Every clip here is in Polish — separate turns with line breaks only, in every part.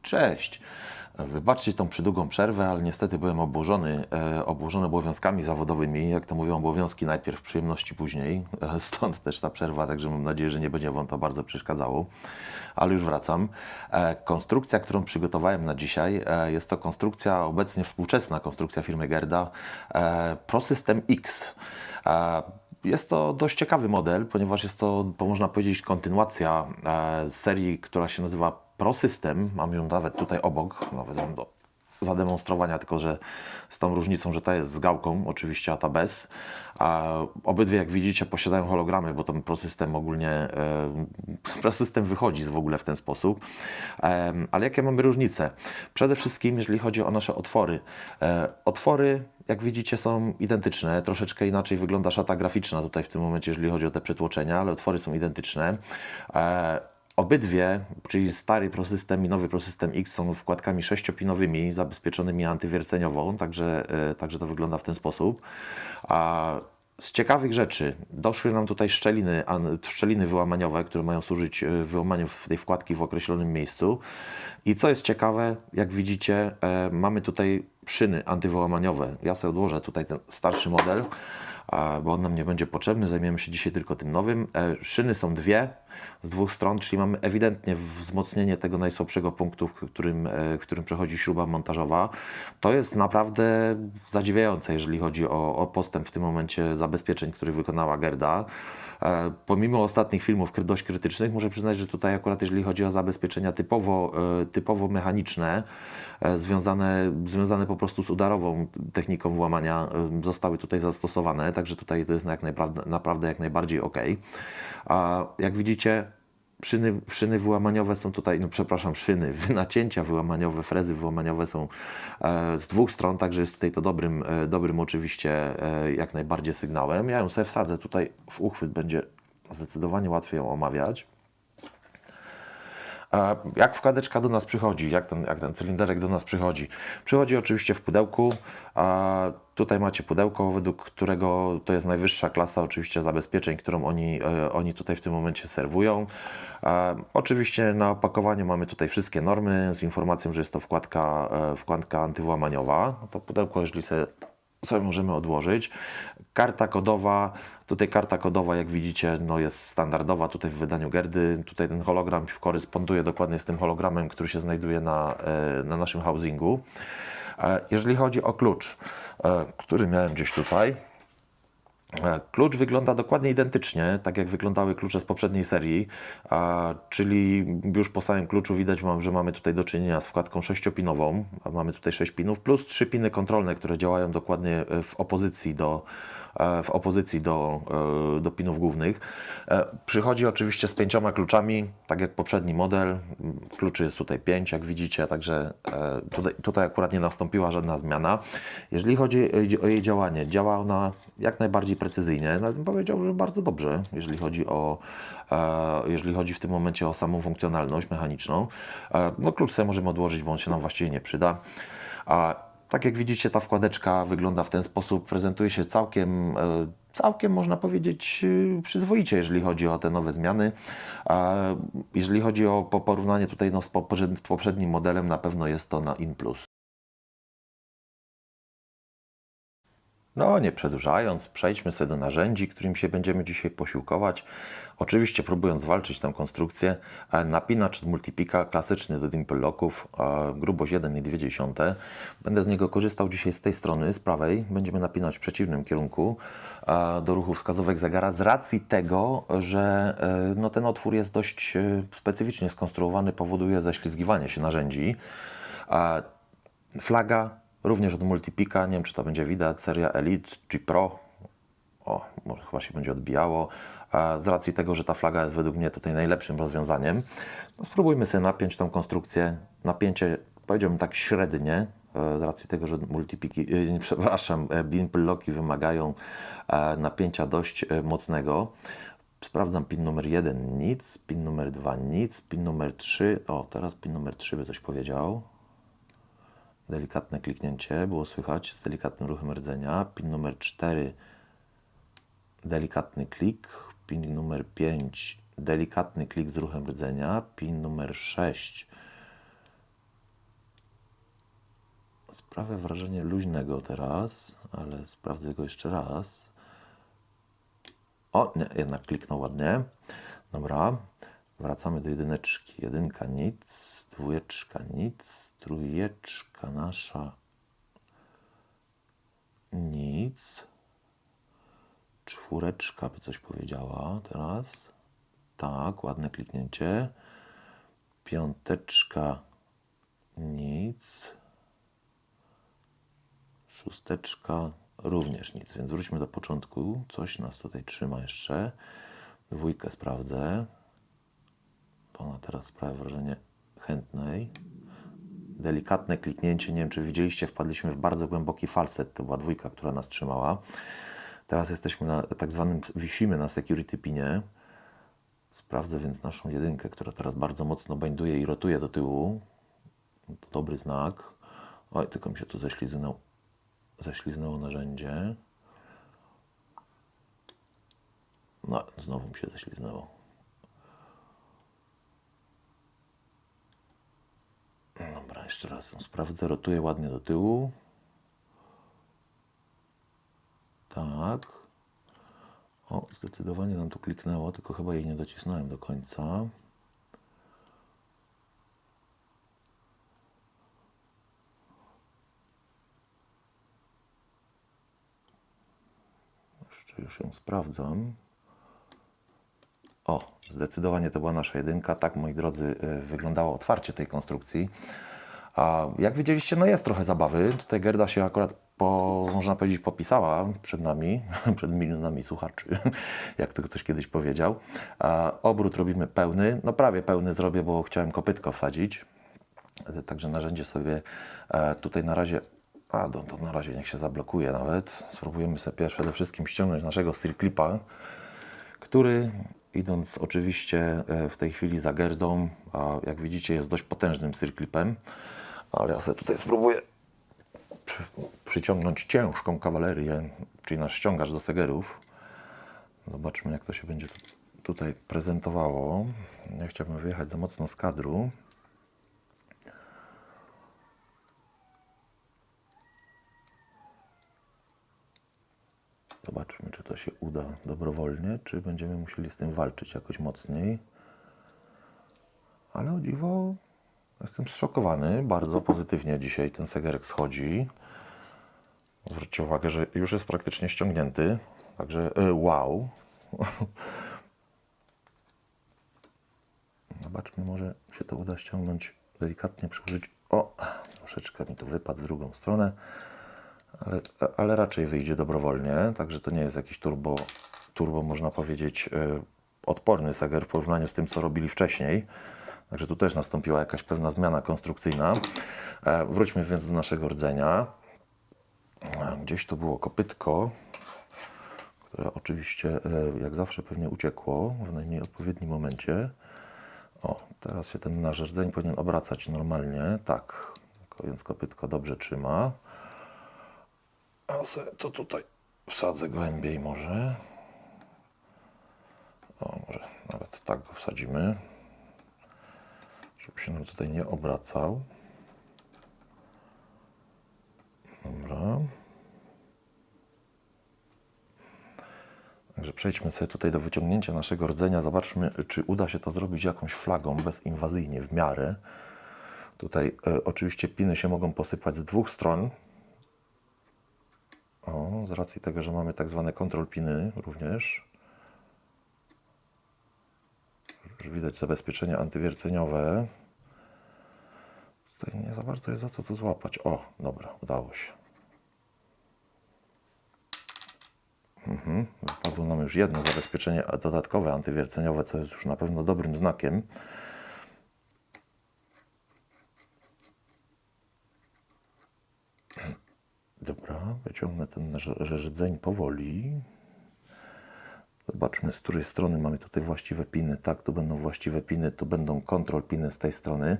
Cześć. Wybaczcie tą przydługą przerwę, ale niestety byłem obłożony obowiązkami zawodowymi. Jak to mówią, obowiązki najpierw, przyjemności później. Stąd też ta przerwa, także mam nadzieję, że nie będzie Wam to bardzo przeszkadzało. Ale już wracam. Konstrukcja, którą przygotowałem na dzisiaj, jest to konstrukcja, obecnie współczesna konstrukcja firmy Gerda, ProSystem X. Jest to dość ciekawy model, ponieważ jest to, można powiedzieć, kontynuacja serii, która się nazywa ProSystem. Mam ją nawet tutaj obok, nawet ją do zademonstrowania, tylko że z tą różnicą, że ta jest z gałką, oczywiście, a ta bez. Obydwie, jak widzicie, posiadają hologramy, bo ten ProSystem ogólnie, ProSystem wychodzi w ogóle w ten sposób. Ale jakie mamy różnice? Przede wszystkim, jeżeli chodzi o nasze otwory. Otwory, jak widzicie, są identyczne. Troszeczkę inaczej wygląda szata graficzna tutaj w tym momencie, jeżeli chodzi o te przetłoczenia, ale otwory są identyczne. Obydwie, czyli stary ProSystem i nowy ProSystem X, są wkładkami 6-pinowymi, zabezpieczonymi antywierceniowo, także to wygląda w ten sposób. Z ciekawych rzeczy doszły nam tutaj szczeliny wyłamaniowe, które mają służyć wyłamaniu tej wkładki w określonym miejscu. I co jest ciekawe, jak widzicie, mamy tutaj szyny antywyłamaniowe. Ja sobie odłożę tutaj ten starszy model, bo on nam nie będzie potrzebny, zajmiemy się dzisiaj tylko tym nowym. Szyny są dwie, z dwóch stron, czyli mamy ewidentnie wzmocnienie tego najsłabszego punktu, w którym przechodzi śruba montażowa. To jest naprawdę zadziwiające, jeżeli chodzi o postęp w tym momencie zabezpieczeń, który wykonała Gerda. Pomimo ostatnich filmów dość krytycznych, muszę przyznać, że tutaj akurat jeżeli chodzi o zabezpieczenia typowo mechaniczne, związane po prostu z udarową techniką włamania, zostały tutaj zastosowane, także tutaj to jest naprawdę jak najbardziej ok. Jak widzicie, szyny wyłamaniowe są tutaj, nacięcia wyłamaniowe, frezy wyłamaniowe są z dwóch stron, także jest tutaj to dobrym oczywiście jak najbardziej sygnałem. Ja ją sobie wsadzę tutaj w uchwyt, będzie zdecydowanie łatwiej ją omawiać. Jak wkładeczka do nas przychodzi, jak ten cylinderek do nas przychodzi? Przychodzi oczywiście w pudełku. Tutaj macie pudełko, według którego to jest najwyższa klasa oczywiście zabezpieczeń, którą oni tutaj w tym momencie serwują. Oczywiście na opakowaniu mamy tutaj wszystkie normy z informacją, że jest to wkładka antywłamaniowa. To pudełko, jeżeli sobie możemy odłożyć. Karta kodowa, tutaj karta kodowa, jak widzicie, no jest standardowa tutaj w wydaniu Gerdy. Tutaj ten hologram koresponduje dokładnie z tym hologramem, który się znajduje na naszym housingu. Jeżeli chodzi o klucz, który miałem gdzieś tutaj, klucz wygląda dokładnie identycznie, tak jak wyglądały klucze z poprzedniej serii, czyli już po samym kluczu widać, że mamy tutaj do czynienia z wkładką 6-pinową, mamy tutaj 6 pinów, plus 3 piny kontrolne, które działają dokładnie w opozycji do pinów głównych. Przychodzi oczywiście z 5 kluczami, tak jak poprzedni model. Kluczy jest tutaj 5, jak widzicie, także tutaj akurat nie nastąpiła żadna zmiana. Jeżeli chodzi o jej działanie, działa ona jak najbardziej precyzyjnie, nawet bym powiedział, że bardzo dobrze, jeżeli chodzi w tym momencie o samą funkcjonalność mechaniczną. No, klucz sobie możemy odłożyć, bo on się nam właściwie nie przyda. Tak jak widzicie, ta wkładeczka wygląda w ten sposób, prezentuje się całkiem można powiedzieć przyzwoicie, jeżeli chodzi o te nowe zmiany. Jeżeli chodzi o porównanie tutaj z poprzednim modelem, na pewno jest to na IN+. No, nie przedłużając, przejdźmy sobie do narzędzi, którym się będziemy dzisiaj posiłkować. Oczywiście próbując walczyć tę konstrukcję. Napinacz od Multipika, klasyczny do dimple locków, grubość 1,2. Będę z niego korzystał dzisiaj z tej strony, z prawej. Będziemy napinać w przeciwnym kierunku do ruchu wskazówek zegara, z racji tego, że no, ten otwór jest dość specyficznie skonstruowany, powoduje ześlizgiwanie się narzędzi. Flaga również od Multipika, nie wiem, czy to będzie widać, seria Elite czy Pro. O, może chyba się będzie odbijało. Z racji tego, że ta flaga jest według mnie tutaj najlepszym rozwiązaniem, no spróbujmy sobie napiąć tą konstrukcję. Napięcie, powiedziałbym tak średnie, z racji tego, że Multipiki, dimple locki wymagają napięcia dość mocnego. Sprawdzam pin numer 1, nic, pin numer 2, nic, pin numer 3, o, teraz pin numer 3 by coś powiedział. Delikatne kliknięcie, było słychać z delikatnym ruchem rdzenia. Pin numer 4, delikatny klik. Pin numer 5, delikatny klik z ruchem rdzenia. Pin numer 6, Sprawia wrażenie luźnego teraz, ale sprawdzę go jeszcze raz. O, nie, jednak kliknął ładnie. Dobra, wracamy do jedyneczki. Jedynka nic, dwójeczka nic, trójeczka nasza nic. Czwóreczka by coś powiedziała teraz. Tak, ładne kliknięcie. Piąteczka nic. Szósteczka również nic, więc wróćmy do początku. Coś nas tutaj trzyma jeszcze. Dwójkę sprawdzę. To ona teraz sprawia wrażenie chętnej. Delikatne kliknięcie, nie wiem czy widzieliście, wpadliśmy w bardzo głęboki falset. To była dwójka, która nas trzymała. Teraz jesteśmy na tak zwanym, wisimy na security pinie. Sprawdzę więc naszą jedynkę, która teraz bardzo mocno binduje i rotuje do tyłu. To dobry znak. Oj, tylko mi się tu ześliznęło narzędzie. No, znowu mi się ześliznęło. Dobra, jeszcze raz ją sprawdzę. Rotuje ładnie do tyłu. Tak. O, zdecydowanie nam tu kliknęło, tylko chyba jej nie docisnąłem do końca. Już ją sprawdzam. O, zdecydowanie to była nasza jedynka. Tak, moi drodzy, wyglądało otwarcie tej konstrukcji. A jak widzieliście, no jest trochę zabawy. Tutaj Gerda się akurat, można powiedzieć, popisała przed nami, przed milionami słuchaczy, jak to ktoś kiedyś powiedział. Obrót robimy pełny, no prawie pełny zrobię, bo chciałem kopytko wsadzić. Także narzędzie sobie tutaj na razie, to na razie niech się zablokuje nawet. Spróbujemy sobie przede wszystkim ściągnąć naszego steel clipa, który, idąc oczywiście w tej chwili za Gerdą, jak widzicie, jest dość potężnym steel clipem, ale ja sobie tutaj spróbuję przyciągnąć ciężką kawalerię, czyli nasz ściągacz do segerów. Zobaczmy, jak to się będzie tutaj prezentowało. Nie chciałbym wyjechać za mocno z kadru. Zobaczmy, czy to się uda dobrowolnie, czy będziemy musieli z tym walczyć jakoś mocniej. Ale o dziwo, jestem zszokowany. Bardzo pozytywnie dzisiaj ten segerek schodzi. Zwróćcie uwagę, że już jest praktycznie ściągnięty. Także wow. Zobaczmy, może się to uda ściągnąć delikatnie, przyłożyć. O, troszeczkę mi tu wypadł w drugą stronę. Ale raczej wyjdzie dobrowolnie, także to nie jest jakiś turbo można powiedzieć, odporny seger w porównaniu z tym, co robili wcześniej. Także tu też nastąpiła jakaś pewna zmiana konstrukcyjna. Wróćmy więc do naszego rdzenia. Gdzieś tu było kopytko, które oczywiście, jak zawsze, pewnie uciekło w najmniej odpowiednim momencie. O, teraz się ten nasz rdzeń powinien obracać normalnie, tak, więc kopytko dobrze trzyma. A to tutaj wsadzę głębiej może. O, może nawet tak go wsadzimy, żeby się nam tutaj nie obracał. Dobra. Także przejdźmy sobie tutaj do wyciągnięcia naszego rdzenia. Zobaczmy, czy uda się to zrobić jakąś flagą, bezinwazyjnie w miarę. Tutaj oczywiście piny się mogą posypać z dwóch stron. O, z racji tego, że mamy tak zwane control piny również. Już widać zabezpieczenia antywierceniowe. Tutaj nie za bardzo jest za co tu złapać. O, dobra, udało się. Wypadło nam już jedno zabezpieczenie dodatkowe antywierceniowe, co jest już na pewno dobrym znakiem. Dobra, wyciągnę ten rdzeń powoli. Zobaczmy, z której strony mamy tutaj właściwe piny. Tak, tu będą właściwe piny, tu będą control piny z tej strony.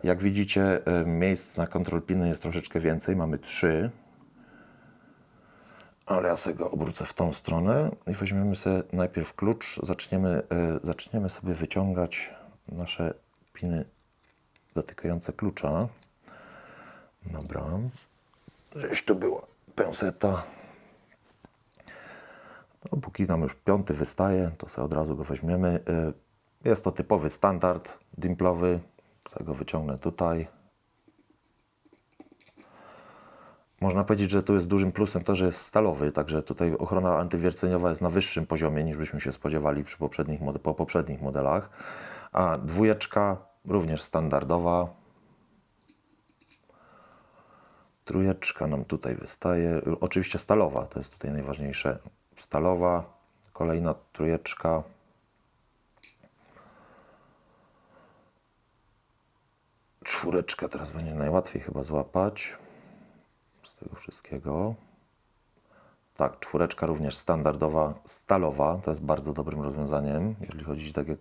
Jak widzicie, miejsc na control piny jest troszeczkę więcej. Mamy 3. Ale ja sobie go obrócę w tą stronę i weźmiemy sobie najpierw klucz. Zaczniemy sobie wyciągać nasze piny dotykające klucza. Dobra. Gdzieś tu była penseta. No, póki nam już 5 wystaje, to sobie od razu go weźmiemy. Jest to typowy standard dimplowy. Sobie go wyciągnę tutaj. Można powiedzieć, że tu jest dużym plusem to, że jest stalowy, także tutaj ochrona antywierceniowa jest na wyższym poziomie niż byśmy się spodziewali po poprzednich modelach. A 2 również standardowa. 3 nam tutaj wystaje. Oczywiście stalowa, to jest tutaj najważniejsze. Stalowa, kolejna 3. 4 teraz będzie najłatwiej chyba złapać z tego wszystkiego. Tak, 4 również standardowa, stalowa, to jest bardzo dobrym rozwiązaniem, jeżeli chodzi, tak jak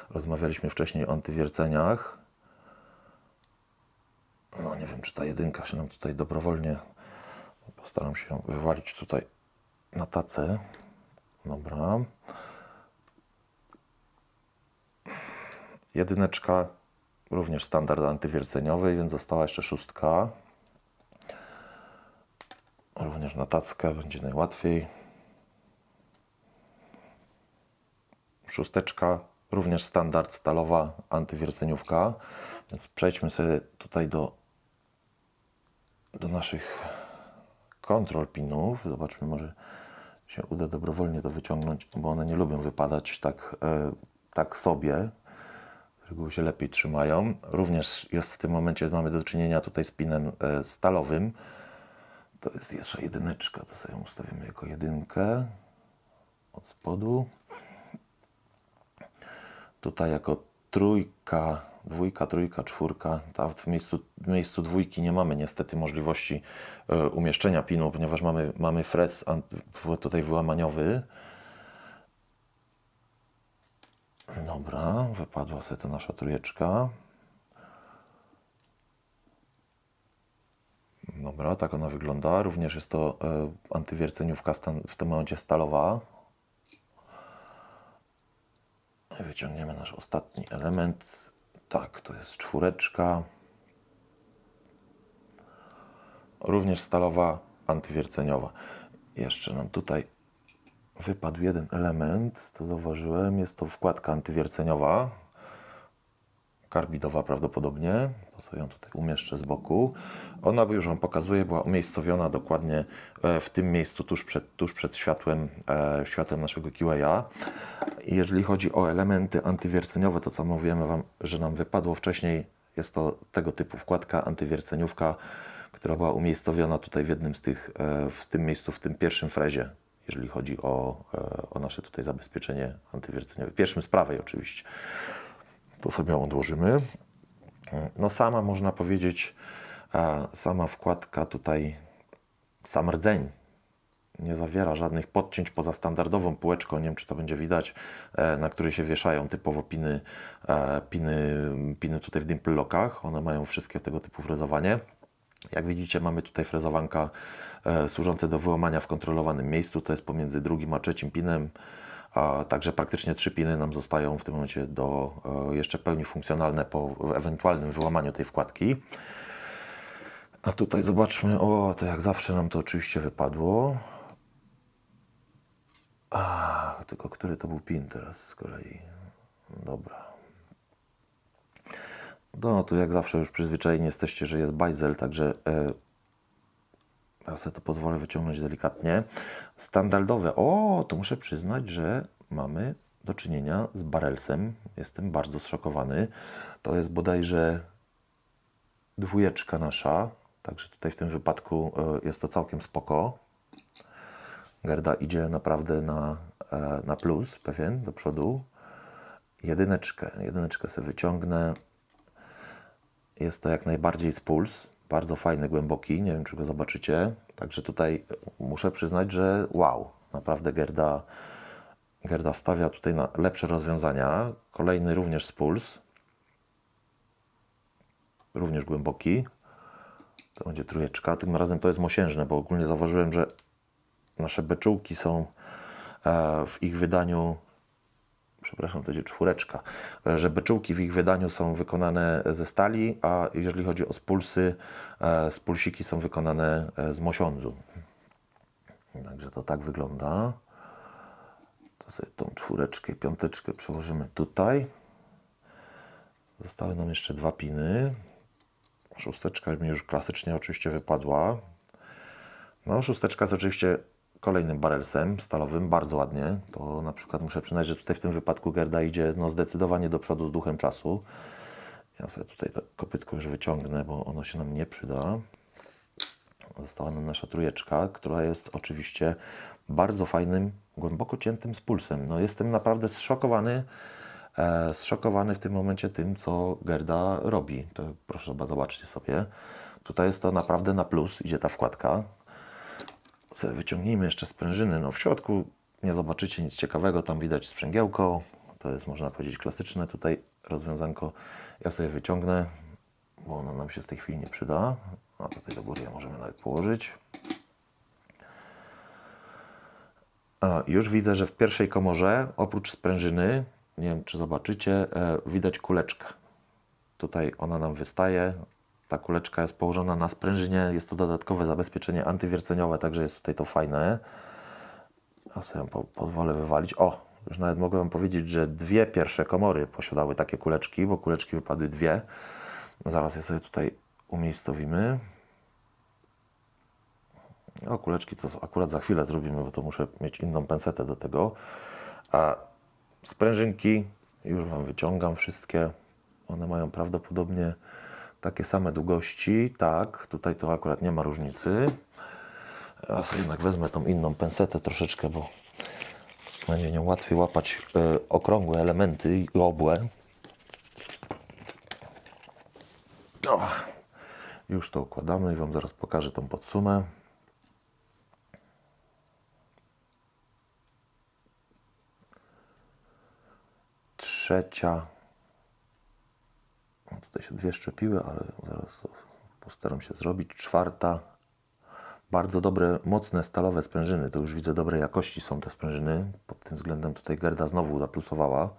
rozmawialiśmy wcześniej o antywierceniach. No nie wiem, czy ta 1 się nam tutaj dobrowolnie, postaram się ją wywalić tutaj na tacę. Dobra. 1 również standard antywierceniowy, więc została jeszcze 6. Również na tackę będzie najłatwiej. 6 również standard stalowa antywierceniówka. Więc przejdźmy sobie tutaj do naszych kontrol pinów. Zobaczmy, może się uda dobrowolnie to wyciągnąć, bo one nie lubią wypadać tak sobie. Z reguły się lepiej trzymają. Również jest w tym momencie, mamy do czynienia tutaj z pinem stalowym. To jest jeszcze 1, to sobie ją ustawimy jako 1 od spodu. Tutaj jako 3, 2, 3, 4. W miejscu 2 nie mamy niestety możliwości umieszczenia pinu, ponieważ mamy frez tutaj wyłamaniowy. Dobra, wypadła sobie ta nasza 3. Dobra, tak ona wygląda. Również jest to antywierceniówka w tym momencie stalowa. Wyciągniemy nasz ostatni element. Tak, to jest 4. Również stalowa, antywierceniowa. Jeszcze nam tutaj wypadł 1 element, to zauważyłem. Jest to wkładka antywierceniowa. Karbidowa prawdopodobnie. To sobie ją tutaj umieszczę z boku. Ona już Wam pokazuje, była umiejscowiona dokładnie w tym miejscu, tuż przed światłem naszego QA. I jeżeli chodzi o elementy antywierceniowe, to co mówiłem Wam, że nam wypadło wcześniej, jest to tego typu wkładka antywierceniówka, która była umiejscowiona tutaj w jednym z tych, w tym miejscu, w tym pierwszym frezie, jeżeli chodzi o nasze tutaj zabezpieczenie antywierceniowe. Pierwszym z prawej oczywiście. To sobie ją odłożymy. No sama można powiedzieć, sama wkładka tutaj, sam rdzeń nie zawiera żadnych podcięć poza standardową półeczką, nie wiem czy to będzie widać, na której się wieszają typowo piny tutaj w dimple lockach. One mają wszystkie tego typu frezowanie. Jak widzicie, mamy tutaj frezowanka służące do wyłamania w kontrolowanym miejscu, to jest pomiędzy 2 a 3 pinem. Także praktycznie 3 piny nam zostają w tym momencie jeszcze pełni funkcjonalne po ewentualnym wyłamaniu tej wkładki. A tutaj zobaczmy, to jak zawsze nam to oczywiście wypadło. Tylko który to był pin teraz z kolei? Dobra. No tu jak zawsze już przyzwyczajeni jesteście, że jest bajzel, także ja sobie to pozwolę wyciągnąć delikatnie. Standardowe. To muszę przyznać, że mamy do czynienia z barrelsem. Jestem bardzo zszokowany. To jest bodajże 2 nasza. Także tutaj w tym wypadku jest to całkiem spoko. Gerda idzie naprawdę na plus pewien do przodu. 1 sobie wyciągnę. Jest to jak najbardziej z puls. Bardzo fajny, głęboki. Nie wiem, czy go zobaczycie. Także tutaj muszę przyznać, że wow. Naprawdę Gerda stawia tutaj na lepsze rozwiązania. Kolejny również z puls. Również głęboki. To będzie 3. Tym razem to jest mosiężne, bo ogólnie zauważyłem, że nasze beczułki są w ich wydaniu przepraszam, to będzie 4, że beczułki w ich wydaniu są wykonane ze stali, a jeżeli chodzi o spulsy, spulsiki są wykonane z mosiądzu. Także to tak wygląda. To sobie tą 4 i 5 przełożymy tutaj. Zostały nam jeszcze 2 piny. 6 mi już klasycznie oczywiście wypadła. No, 6 jest oczywiście kolejnym barrelsem stalowym, bardzo ładnie. To na przykład muszę przyznać, że tutaj w tym wypadku Gerda idzie no, zdecydowanie do przodu z duchem czasu. Ja sobie tutaj to kopytko już wyciągnę, bo ono się nam nie przyda. Została nam nasza 3, która jest oczywiście bardzo fajnym, głęboko ciętym spulsem. No, jestem naprawdę zszokowany w tym momencie tym, co Gerda robi. To proszę zobaczcie sobie. Tutaj jest to naprawdę na plus, idzie ta wkładka. Sobie wyciągnijmy jeszcze sprężyny. No, w środku nie zobaczycie nic ciekawego, tam widać sprzęgiełko. To jest, można powiedzieć, klasyczne tutaj rozwiązanko. Ja sobie wyciągnę, bo ono nam się w tej chwili nie przyda. A tutaj do góry możemy nawet położyć. Już widzę, że w pierwszej komorze, oprócz sprężyny, nie wiem czy zobaczycie, widać kuleczkę. Tutaj ona nam wystaje. Ta kuleczka jest położona na sprężynie. Jest to dodatkowe zabezpieczenie antywierceniowe, także jest tutaj to fajne. Ja sobie pozwolę wywalić. O, już nawet mogę Wam powiedzieć, że 2 pierwsze komory posiadały takie kuleczki, bo kuleczki wypadły 2. Zaraz je sobie tutaj umiejscowimy. O, kuleczki to akurat za chwilę zrobimy, bo to muszę mieć inną pensetę do tego. A sprężynki już Wam wyciągam wszystkie. One mają prawdopodobnie takie same długości. Tak, tutaj to akurat nie ma różnicy. Ja sobie jednak wezmę tą inną pensetę troszeczkę, bo będzie nią łatwiej łapać okrągłe elementy i obłe. O, już to układamy i Wam zaraz pokażę tą podsumę. Trzecia. No tutaj się 2 szczepiły, ale zaraz postaram się zrobić. 4. Bardzo dobre, mocne, stalowe sprężyny. To już widzę, dobrej jakości są te sprężyny. Pod tym względem tutaj Gerda znowu zaplusowała.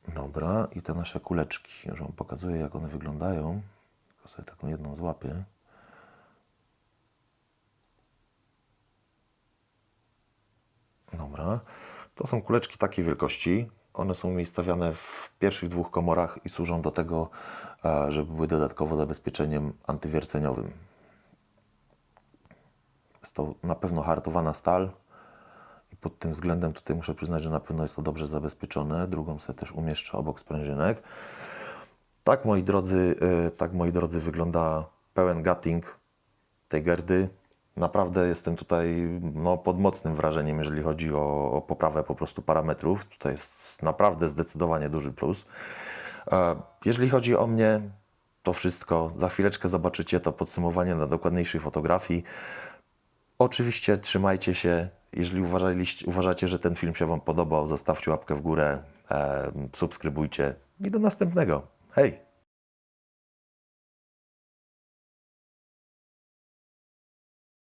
Dobra, i te nasze kuleczki. Już Wam pokazuję, jak one wyglądają. Tylko sobie taką jedną złapię. Dobra. To są kuleczki takiej wielkości. One są umiejscowione w pierwszych 2 komorach i służą do tego, żeby były dodatkowo zabezpieczeniem antywierceniowym. Jest to na pewno hartowana stal i pod tym względem tutaj muszę przyznać, że na pewno jest to dobrze zabezpieczone. Drugą sobie też umieszczę obok sprężynek. Tak, moi drodzy, wygląda pełen gutting tej Gerdy. Naprawdę jestem tutaj no, pod mocnym wrażeniem, jeżeli chodzi o poprawę po prostu parametrów. Tutaj jest naprawdę zdecydowanie duży plus. Jeżeli chodzi o mnie, to wszystko. Za chwileczkę zobaczycie to podsumowanie na dokładniejszej fotografii. Oczywiście trzymajcie się. Jeżeli uważacie, że ten film się Wam podobał, zostawcie łapkę w górę, subskrybujcie i do następnego. Hej!